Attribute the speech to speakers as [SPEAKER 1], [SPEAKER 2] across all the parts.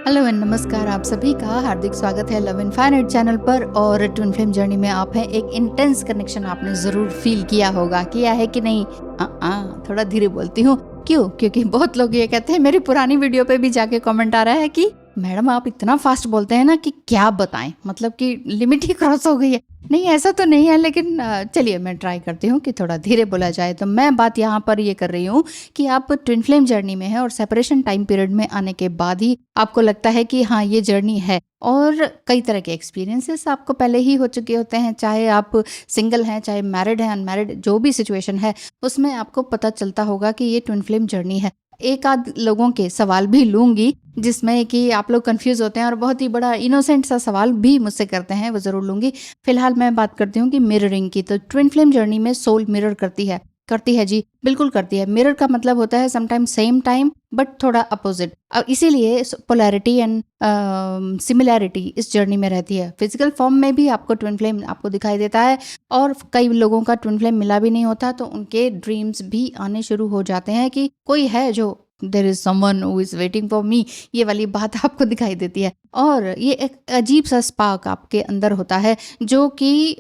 [SPEAKER 1] Hello and नमस्कार, आप सभी का हार्दिक स्वागत है लव इनफाइनाइट चैनल पर। और ट्विन फ्लेम जर्नी में आप हैं। एक इंटेंस कनेक्शन आपने ज़रूर फील किया होगा, किया है कि नहीं? थोड़ा धीरे बोलती हूँ। क्यों? क्योंकि बहुत लोग ये कहते हैं, मेरी पुरानी वीडियो पे भी जाके कमेंट आ रहा है कि मैडम आप इतना फास्ट बोलते हैं ना कि क्या बताएं, मतलब कि लिमिट ही क्रॉस हो गई है। नहीं, ऐसा तो नहीं है, लेकिन चलिए मैं ट्राई करती हूँ कि थोड़ा धीरे बोला जाए। तो मैं बात यहाँ पर ये कर रही हूँ कि आप ट्विन फ्लेम जर्नी में हैं और सेपरेशन टाइम पीरियड में आने के बाद ही आपको लगता है कि हाँ, ये जर्नी है। और कई तरह के एक्सपीरियंसेस आपको पहले ही हो चुके होते हैं, चाहे आप सिंगल हैं, चाहे मैरिड हैं, अनमैरिड, जो भी सिचुएशन है उसमें आपको पता चलता होगा कि ये ट्विन फ्लेम जर्नी है। एक आध लोगों के सवाल भी लूंगी जिसमें कि आप लोग कंफ्यूज होते हैं और बहुत ही बड़ा इनोसेंट सा सवाल भी मुझसे करते हैं, वो ज़रूर लूंगी। फिलहाल मैं बात करती हूँ कि मिररिंग की। तो ट्विन फ्लेम जर्नी में सोल मिरर करती है जी, बिल्कुल करती है। मिरर का मतलब होता है समटाइम सेम टाइम बट थोड़ा अपोजिट। और इसीलिए पोलैरिटी एंड सिमिलैरिटी इस जर्नी में रहती है। फिजिकल फॉर्म में भी आपको ट्विन फ्लेम आपको दिखाई देता है, और कई लोगों का ट्विन फ्लेम मिला भी नहीं होता तो उनके ड्रीम्स भी आने शुरू हो जाते हैं कि कोई है जो there is someone who is waiting for me, ये वाली बात आपको दिखाई देती है। और ये एक अजीब सा स्पार्क आपके अंदर होता है जो कि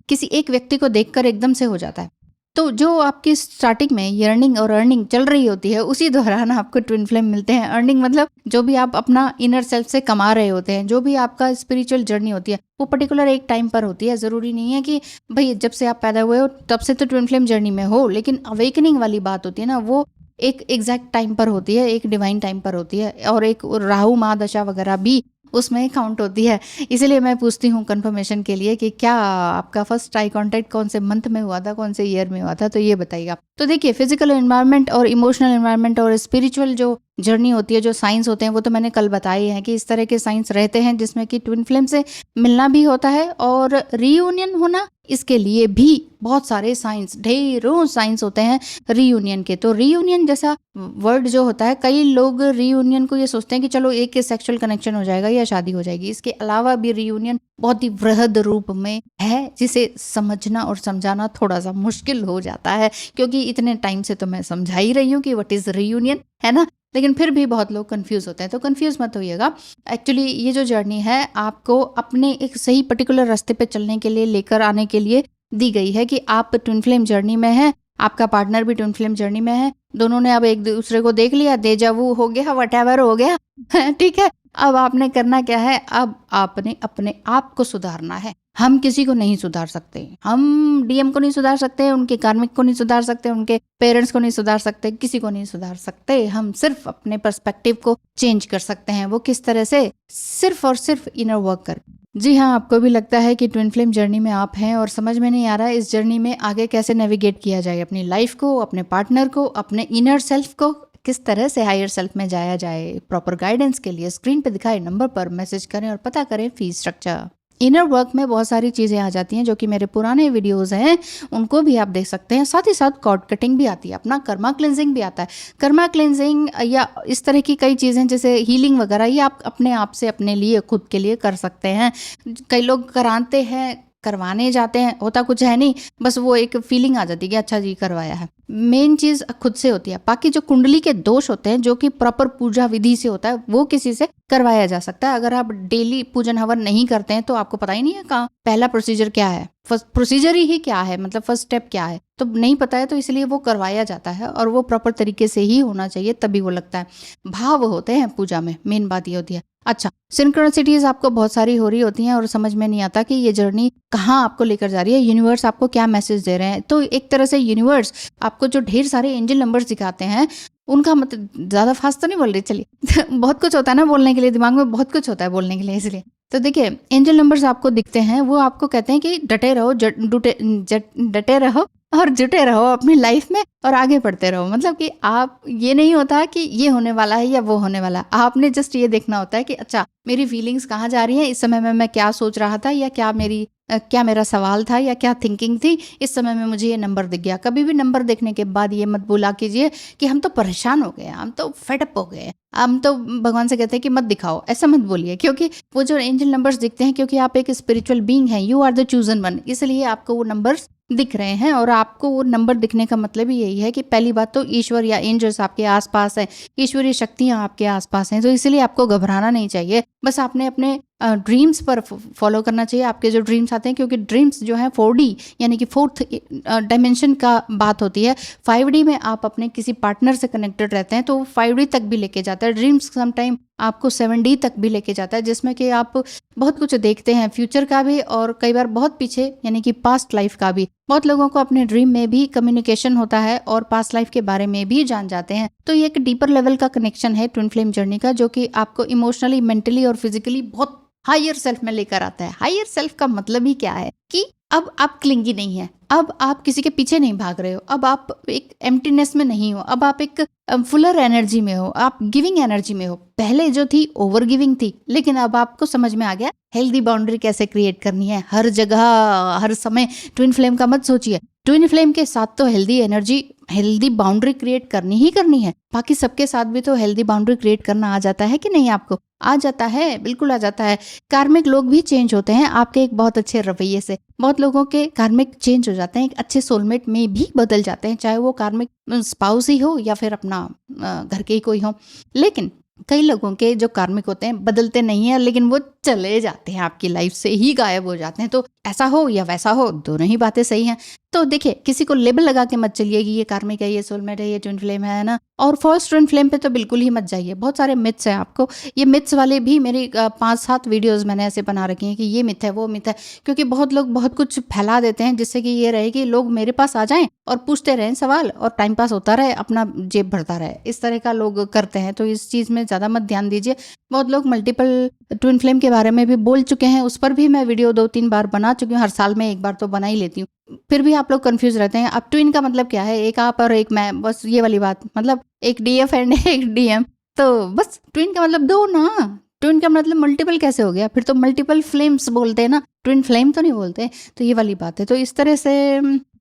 [SPEAKER 1] किसी एक व्यक्ति को देखकर एकदम से हो जाता है। तो जो आपकी स्टार्टिंग में यर्निंग और अर्निंग चल रही होती है, उसी दौरान आपको ट्विन फ्लेम मिलते हैं। अर्निंग मतलब जो भी आप अपना इनर सेल्फ से कमा रहे होते हैं, जो भी आपका स्पिरिचुअल जर्नी होती है, वो पर्टिकुलर एक टाइम पर होती है। ज़रूरी नहीं है कि भाई जब से आप पैदा हुए हो तब से तो ट्विन फ्लेम जर्नी में हो, लेकिन अवेकनिंग वाली बात होती है ना, वो एक एग्जैक्ट टाइम पर होती है, एक डिवाइन टाइम पर होती है। और एक राहु महादशा वगैरह भी उसमें काउंट होती है। इसलिए मैं पूछती हूँ कंफर्मेशन के लिए कि क्या आपका फर्स्ट आई कांटेक्ट कौन से मंथ में हुआ था, कौन से ईयर में हुआ था, तो ये बताइएगा। तो देखिए, फिजिकल एनवायरनमेंट और इमोशनल एनवायरनमेंट और स्पिरिचुअल जो जर्नी होती है, जो साइंस होते हैं, वो तो मैंने कल बताए हैं कि इस तरह के साइंस रहते हैं जिसमें कि ट्विन फ्लेम से मिलना भी होता है और रीयूनियन होना, इसके लिए भी बहुत सारे साइंस, ढेरों साइंस होते हैं रीयूनियन के। तो रीयूनियन जैसा वर्ड जो होता है, कई लोग रीयूनियन को ये सोचते हैं कि चलो एक के सेक्सुअल कनेक्शन हो जाएगा या शादी हो जाएगी। इसके अलावा भी रीयूनियन बहुत ही वृहद रूप में है, जिसे समझना और समझाना थोड़ा सा मुश्किल हो जाता है, क्योंकि इतने टाइम से तो मैं समझा ही रही हूँ कि व्हाट इज रीयूनियन, है ना। लेकिन फिर भी बहुत लोग कंफ्यूज होते हैं, तो कंफ्यूज मत होइएगा। एक्चुअली ये जो जर्नी है आपको अपने एक सही पर्टिकुलर रास्ते पे चलने के लिए, लेकर आने के लिए दी गई है कि आप ट्विन फ्लेम जर्नी में हैं, आपका पार्टनर भी ट्विन फ्लेम जर्नी में है, दोनों ने अब एक दूसरे को देख लिया, देजावू हो गया, व्हाटएवर हो गया ठीक है। अब आपने करना क्या है? अब आपने अपने आप को सुधारना है। हम किसी को नहीं सुधार सकते, हम डीएम को नहीं सुधार सकते, उनके कार्मिक को नहीं सुधार सकते, उनके पेरेंट्स को नहीं सुधार सकते, किसी को नहीं सुधार सकते। हम सिर्फ अपने पर्सपेक्टिव को चेंज कर सकते हैं। वो किस तरह से? सिर्फ और सिर्फ इनर वर्क कर। जी हाँ, आपको भी लगता है कि ट्विन फ्लेम जर्नी में आप हैं और समझ में नहीं आ रहा है इस जर्नी में आगे कैसे नेविगेट किया जाए, अपनी लाइफ को, अपने पार्टनर को, अपने इनर सेल्फ को किस तरह से हायर सेल्फ में जाया जाए। प्रॉपर गाइडेंस के लिए स्क्रीन पे दिखाए नंबर पर मैसेज करें और पता करें फीस स्ट्रक्चर। इनर वर्क में बहुत सारी चीज़ें आ जाती हैं जो कि मेरे पुराने वीडियोस हैं, उनको भी आप देख सकते हैं। साथ ही साथ कॉर्ड कटिंग भी आती है, अपना कर्मा क्लेंजिंग भी आता है। कर्मा क्लेंजिंग या इस तरह की कई चीज़ें जैसे हीलिंग वगैरह, ये आप अपने आप से अपने लिए खुद के लिए कर सकते हैं। कई लोग कराते हैं, करवाने जाते हैं, होता कुछ है नहीं, बस वो एक फीलिंग आ जाती है कि अच्छा जी करवाया है। मेन चीज खुद से होती है। बाकी जो कुंडली के दोष होते हैं, जो कि प्रॉपर पूजा विधि से होता है, वो किसी से करवाया जा सकता है। अगर आप डेली पूजन हवन नहीं करते हैं तो आपको पता ही नहीं है कहाँ पहला प्रोसीजर क्या है, फर्स्ट प्रोसीजर ही क्या है, मतलब फर्स्ट स्टेप क्या है, तो नहीं पता है, तो इसलिए वो करवाया जाता है और वो प्रॉपर तरीके से ही होना चाहिए, तभी वो लगता है। भाव होते हैं पूजा में, मेन बात ये होती है। अच्छा, सिंक्रोनिसिटीज आपको बहुत सारी हो रही होती हैं और समझ में नहीं आता कि ये जर्नी कहाँ आपको लेकर जा रही है, यूनिवर्स आपको क्या मैसेज दे रहे हैं। तो एक तरह से यूनिवर्स आपको जो ढेर सारे एंजल नंबर्स दिखाते हैं, उनका मतलब ज़्यादा फास्ट तो नहीं बोल रही, चलिए बहुत कुछ होता है ना बोलने के लिए, दिमाग में बहुत कुछ होता है बोलने के लिए, इसलिए तो देखिए, एंजल नंबर्स आपको दिखते हैं, वो आपको कहते हैं कि डटे रहो, डटे रहो और जुटे रहो अपनी लाइफ में और आगे बढ़ते रहो। मतलब कि आप, ये नहीं होता कि ये होने वाला है या वो होने वाला है, आपने जस्ट ये देखना होता है कि अच्छा मेरी फीलिंग्स कहाँ जा रही हैं, इस समय में मैं क्या सोच रहा था, या क्या मेरा सवाल था, या क्या थिंकिंग थी, इस समय में मुझे ये नंबर दिख गया। कभी भी नंबर देखने के बाद ये मत बोला कीजिए कि हम तो परेशान हो गए, हम तो फेडअप हो गए, हम तो भगवान से कहते हैं कि मत दिखाओ, ऐसा मत बोलिए। क्योंकि वो जो एंजल नंबर्स दिखते हैं, क्योंकि आप एक स्पिरिचुअल बीइंग हैं, you are the chosen one, इसलिए आपको वो नंबर्स दिख रहे हैं, और आपको वो नंबर दिखने का मतलब ही यही है कि पहली बात तो ईश्वर या एंजल्स आपके आसपास है, ईश्वरीय शक्तियां आपके आसपास हैं, तो इसलिए आपको घबराना नहीं चाहिए। बस आपने अपने ड्रीम्स पर फॉलो करना चाहिए, आपके जो ड्रीम्स आते हैं, क्योंकि ड्रीम्स जो है 4D यानी कि फोर्थ डायमेंशन का बात होती है। 5D में आप अपने किसी पार्टनर से कनेक्टेड रहते हैं तो 5D तक भी लेके जाता है। ड्रीम्स समटाइम आपको 7D तक भी लेके जाता है, जिसमें कि आप बहुत कुछ देखते हैं, फ्यूचर का भी और कई बार बहुत पीछे यानी कि पास्ट लाइफ का भी। बहुत लोगों को अपने ड्रीम में भी कम्युनिकेशन होता है और पास्ट लाइफ के बारे में भी जान जाते हैं। तो ये एक डीपर लेवल का कनेक्शन है ट्विन फ्लेम जर्नी का, जो कि आपको इमोशनली, मेंटली और फिजिकली बहुत हायर सेल्फ में लेकर आता है। हायर सेल्फ का मतलब ही क्या है कि अब आप क्लिंगी नहीं है, अब आप किसी के पीछे नहीं भाग रहे हो, अब आप एक एम्प्टीनेस में नहीं हो, अब आप एक फुलर एनर्जी में हो, आप गिविंग एनर्जी में हो। पहले जो थी ओवर गिविंग थी, लेकिन अब आपको समझ में आ गया हेल्दी बाउंड्री कैसे क्रिएट करनी है। हर जगह हर समय ट्विन फ्लेम का मत सोचिए, ट्विन फ्लेम के साथ तो healthy energy, healthy boundary create करनी ही करनी है। बाकी सबके साथ भी तो हेल्दी बाउंड्री क्रिएट करना आ जाता है कि नहीं? आपको आ जाता है, बिल्कुल आ जाता है। कार्मिक लोग भी चेंज होते हैं आपके एक बहुत अच्छे रवैये से। बहुत लोगों के कार्मिक चेंज हो जाते हैं, एक अच्छे सोलमेट में भी बदल जाते हैं, चाहे वो कार्मिक स्पाउस ही हो या फिर अपना घर के ही कोई हो। लेकिन कई लोगों के जो कार्मिक होते हैं बदलते नहीं है, लेकिन वो चले जाते हैं, आपकी लाइफ से ही गायब हो जाते हैं। तो ऐसा हो या वैसा हो, दोनों ही बातें सही हैं। तो देखिए, किसी को लेबल लगा के मत चलिए कि ये कार्मिक है, ये सोलमेट है, ये ट्विन फ्लेम है ना। और फर्स्ट ट्विन फ्लेम पे तो बिल्कुल ही मत जाइए। बहुत सारे मिथ्स हैं आपको, ये मिथ्स वाले भी मेरी 5-7 वीडियोस मैंने ऐसे बना रखी हैं कि ये मिथ है, वो मिथ है। क्योंकि बहुत लोग बहुत कुछ फैला देते हैं, जिससे कि ये रहे कि लोग मेरे पास आ जाएं और पूछते रहें सवाल और टाइम पास होता रहे, अपना जेब भरता रहे। इस तरह का लोग करते हैं, तो इस चीज़ में ज़्यादा मत ध्यान दीजिए। बहुत लोग मल्टीपल ट्विन फ्लेम के बारे में भी बोल चुके हैं, उस पर भी मैं वीडियो 2-3 बार बना चुकी हूँ। हर साल में एक बार तो बना ही लेती हूँ। फिर भी आप लोग कंफ्यूज रहते हैं। अब ट्विन का मतलब क्या है? एक आप और एक मैं, बस ये वाली बात। मतलब एक डीएफ एंड एक डीएम, तो बस ट्विन का मतलब दो ना। ट्विन का मतलब मल्टीपल कैसे हो गया? फिर तो मल्टीपल फ्लेम्स बोलते हैं ना, ट्विन फ्लेम तो नहीं बोलते। तो ये वाली बात है। तो इस तरह से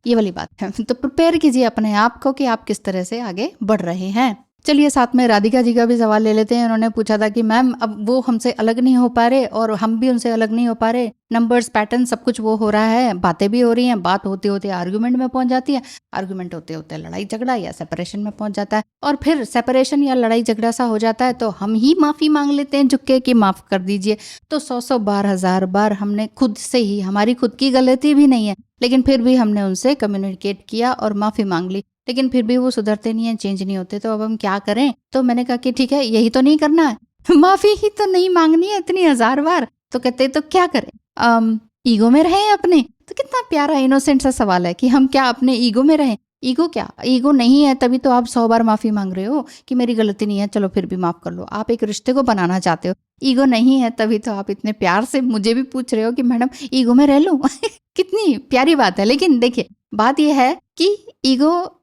[SPEAKER 1] ये वाली बात है। तो प्रिपेयर कीजिए अपने आप को कि आप किस तरह से आगे बढ़ रहे हैं। चलिए, साथ में राधिका जी का भी सवाल ले लेते हैं। उन्होंने पूछा था कि मैम अब वो हमसे अलग नहीं हो पा रहे और हम भी उनसे अलग नहीं हो पा रहे। नंबर्स, पैटर्न, सब कुछ वो हो रहा है, बातें भी हो रही हैं, बात होते होते आर्गुमेंट में पहुंच जाती है, आर्गुमेंट होते होते लड़ाई झगड़ा या सेपरेशन में पहुंच जाता है, और फिर सेपरेशन या लड़ाई झगड़ा सा हो जाता है तो हम ही माफ़ी मांग लेते हैं झुक के कि माफ़ कर दीजिए। तो 100 बार, 1000 बार हमने खुद से ही, हमारी खुद की गलती भी नहीं है, लेकिन फिर भी हमने उनसे कम्युनिकेट किया और माफ़ी मांग ली, लेकिन फिर भी वो सुधरते नहीं है, चेंज नहीं होते। तो अब हम क्या करें? तो मैंने कहा कि ठीक है, यही तो नहीं करना है, माफ़ी ही तो नहीं मांगनी है इतनी 1000 बार। तो कहते तो क्या करें? ईगो में रहें अपने? तो कितना प्यारा इनोसेंट सा सवाल है कि हम क्या अपने ईगो में रहें? ईगो क्या? ईगो नहीं है तभी तो आप 100 बार माफ़ी मांग रहे हो कि मेरी गलती नहीं है, चलो फिर भी माफ़ कर लो। आप एक रिश्ते को बनाना चाहते हो। ईगो नहीं है तभी तो आप इतने प्यार से मुझे भी पूछ रहे हो कि मैडम ईगो में रह लूं। कितनी प्यारी बात है। लेकिन देखिए, बात यह है कि ईगो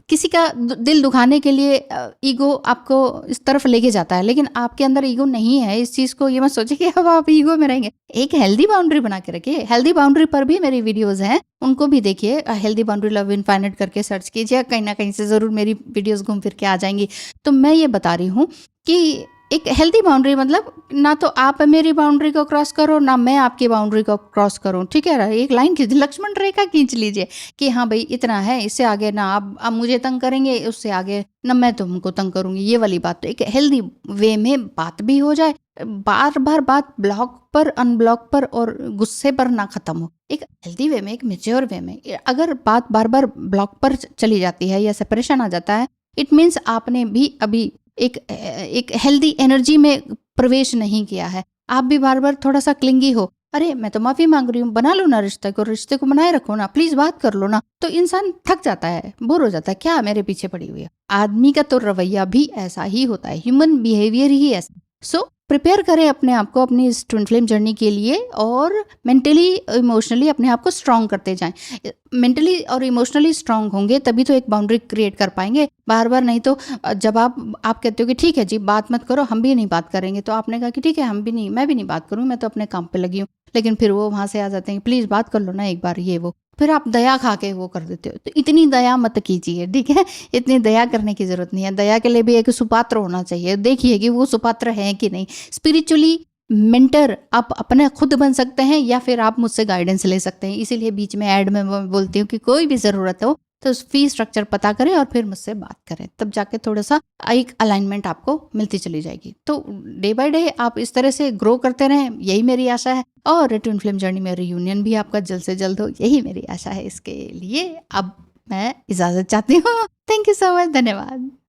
[SPEAKER 1] किसी का दिल दुखाने के लिए ईगो आपको इस तरफ लेके जाता है, लेकिन आपके अंदर ईगो नहीं है। इस चीज़ को ये मत सोचिए कि अब आप ईगो में रहेंगे। एक हेल्दी बाउंड्री बना के रखिए। हेल्दी बाउंड्री पर भी मेरी वीडियोस हैं, उनको भी देखिए। हेल्दी बाउंड्री लव इनफाइनाइट करके सर्च कीजिए, कहीं ना कहीं से ज़रूर मेरी वीडियोस घूम फिर के आ जाएंगी। तो मैं ये बता रही हूँ कि एक हेल्दी बाउंड्री मतलब ना तो आप मेरी बाउंड्री को क्रॉस करो, ना मैं आपकी बाउंड्री को क्रॉस करूं। ठीक है, एक लाइन खींच, लक्ष्मण रेखा खींच लीजिए कि हाँ भाई इतना है, इससे आगे ना आप मुझे तंग करेंगे, उससे आगे ना मैं तुमको तंग करूंगी। ये वाली बात तो एक हेल्दी वे में बात भी हो जाए, बार बार बात ब्लॉक पर, अनब्लॉक पर और गुस्से पर ना खत्म हो। एक हेल्दी वे में, एक मेच्योर वे में अगर बात बार बार ब्लॉक पर चली जाती है या सेपरेशन आ जाता है, इट मीन्स आपने भी अभी एक हेल्दी एनर्जी में प्रवेश नहीं किया है। आप भी बार बार थोड़ा सा क्लिंगी हो। अरे मैं तो माफी मांग रही हूँ, बना लो ना रिश्ते को बनाए रखो ना, प्लीज बात कर लो ना। तो इंसान थक जाता है, बोर हो जाता है, क्या मेरे पीछे पड़ी हुई है। आदमी का तो रवैया भी ऐसा ही होता है, ह्यूमन बिहेवियर ही ऐसा। सो प्रिपेयर करें अपने आप को अपनी इस ट्विन फ्लेम जर्नी के लिए, और मेंटली इमोशनली अपने आप को स्ट्रांग करते जाएं। मेंटली और इमोशनली स्ट्रांग होंगे तभी तो एक बाउंड्री क्रिएट कर पाएंगे। बार बार नहीं तो जब आप कहते हो कि ठीक है जी बात मत करो, हम भी नहीं बात करेंगे, तो आपने कहा कि ठीक है हम भी नहीं, मैं भी नहीं बात करूँ, मैं तो अपने काम पे लगी हूँ, लेकिन फिर वो वहाँ से आ जाते हैं प्लीज़ बात कर लो ना एक बार, ये वो, फिर आप दया खा के वो कर देते हो। तो इतनी दया मत कीजिए, ठीक है, इतनी दया करने की जरूरत नहीं है। दया के लिए भी एक सुपात्र होना चाहिए। देखिए कि वो सुपात्र है कि नहीं, स्पिरिचुअली मेंटर आप अपने खुद बन सकते हैं या फिर आप मुझसे गाइडेंस ले सकते हैं। इसीलिए बीच में ऐड में मैं बोलती हूँ कि कोई भी ज़रूरत हो तो फी स्ट्रक्चर पता करें और फिर मुझसे बात करें, तब जाके थोड़ा-सा एक अलाइनमेंट आपको मिलती चली जाएगी। तो डे बाय डे आप इस तरह से ग्रो करते रहें, यही मेरी आशा है और ट्विन फ्लेम जर्नी में रियूनियन भी आपका जल्द से जल्द हो, यही मेरी आशा है। इसके लिए अब मैं इजाज़त चाहती हूँ। थैंक यू सो मच, धन्यवाद।